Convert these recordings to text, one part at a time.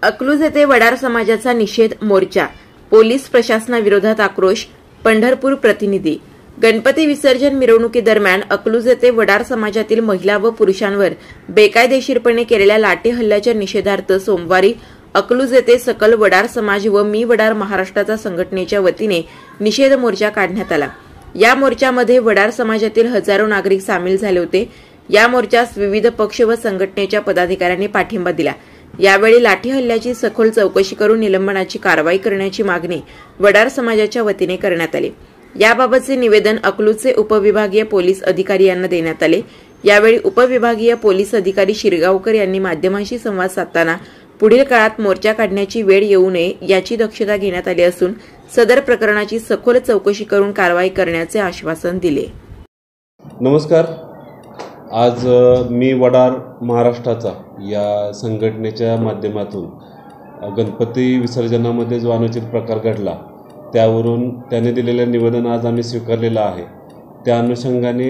अकलूज येथे वडार समाजाचा निषेध मोर्चा, पोलीस प्रशासनाविरोधात आक्रोश, पंढरपूर प्रतिनिधी। गणपती विसर्जन मिरवणुकीदरम्यान अकलूज येथे वडार समाजातील महिला व पुरुषांवर बेकायदेशीरपणे केलेल्या लाठी हल्ल्याच्या निषेधार्थ सोमवारी अकलूज येथे सकल वडार समाज व मी वडार महाराष्ट्राचा संघटनेच्या वतीने निषेध मोर्चा काढण्यात आला। या मोर्चामध्ये वडार समाजातील हजारो नागरिक सामील झाले होते। या मोर्चास विविध पक्ष व संघटनेच्या पदाधिकाऱ्यांनी पाठिंबा दिला। यावेळी लाठी हल्ल्याची सखोल चौकशी करून निलंबनाची कारवाई करण्याची मागणी वडार समाजाच्या वतीने करण्यात आली। याबाबतचे निवेदन अकलूजचे उपविभागीय पोलीस अधिकारी यांना देण्यात आले। यावेळी उपविभागीय पोलीस अधिकारी शिरगावकर यांनी माध्यमांशी संवाद साधताना पुढील काळात मोर्चा काढण्याची वेळ येऊ नये याची दक्षता घेण्यात आली असून सदर प्रकरणाची सखोल चौकशी करून कारवाई करण्याचे आश्वासन दिले। नमस्कार। आज मी वडार महाराष्ट्राचा या संघटनेच्या माध्यमातून गणपती विसर्जनामध्ये जो अनुचित प्रकार घडला त्यावरून त्याने दिलेलं निवेदन आज आम्ही स्वीकारलेलं आहे। त्या अनुषंगाने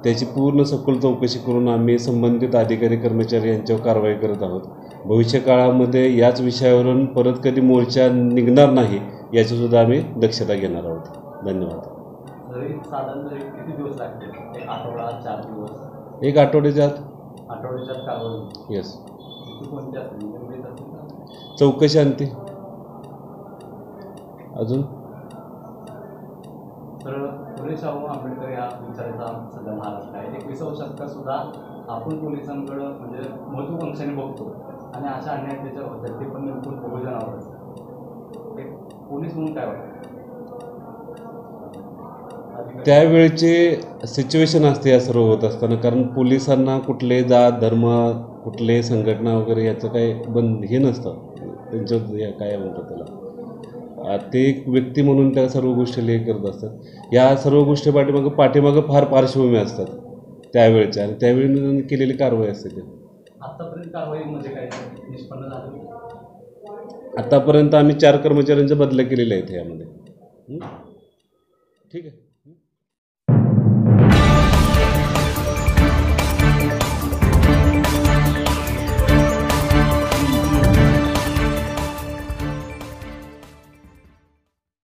त्याची पूर्ण सखोल चौकशी करून आम्ही संबंधित अधिकारी कर्मचारी यांच्यावर कारवाई करत आहोत। भविष्य काळामध्ये याच विषयावरून परत कधी मोर्चा निघणार नाही याची सुद्धा आम्ही दक्षता घेणार आहोत। धन्यवाद। किती दिवस लागतील? एक आठवडा, 4 दिवस? एक आठवड्याच्या कारवाई। येस। चौकशी आणते अजून। तर फुलेशाहू आंबेडकर या विचाराचा सध्या महाराष्ट्र आहे। 21व्या शतकात सुद्धा आपण पोलिसांकडे म्हणजे महत्त्वाकांक्षाने बघतो आणि अशा अन्याय त्याच्यावर होतात ते पण नेमकं बहुजनावर। एक पोलीस म्हणून काय वाटतं? त्यावेळेचे सिच्युएशन असते या सर्व होत असताना, कारण पोलिसांना कुठले जात धर्म कुठले संघटना वगैरे याचं काही हे नसतं त्यांचं, काय म्हणतात त्याला, ते एक व्यक्ती म्हणून त्या सर्व गोष्टी हे करत असतात। या सर्व गोष्टी पाठीमागं फार पार्श्वभूमी असतात त्यावेळेच्या आणि त्यावेळी केलेली कारवाई असते। ते आतापर्यंत कारवाईमध्ये काय निष्पन्न झालं? आतापर्यंत आम्ही 4 कर्मचाऱ्यांच्या बदल्या केलेल्या आहेत यामध्ये। ठीक आहे।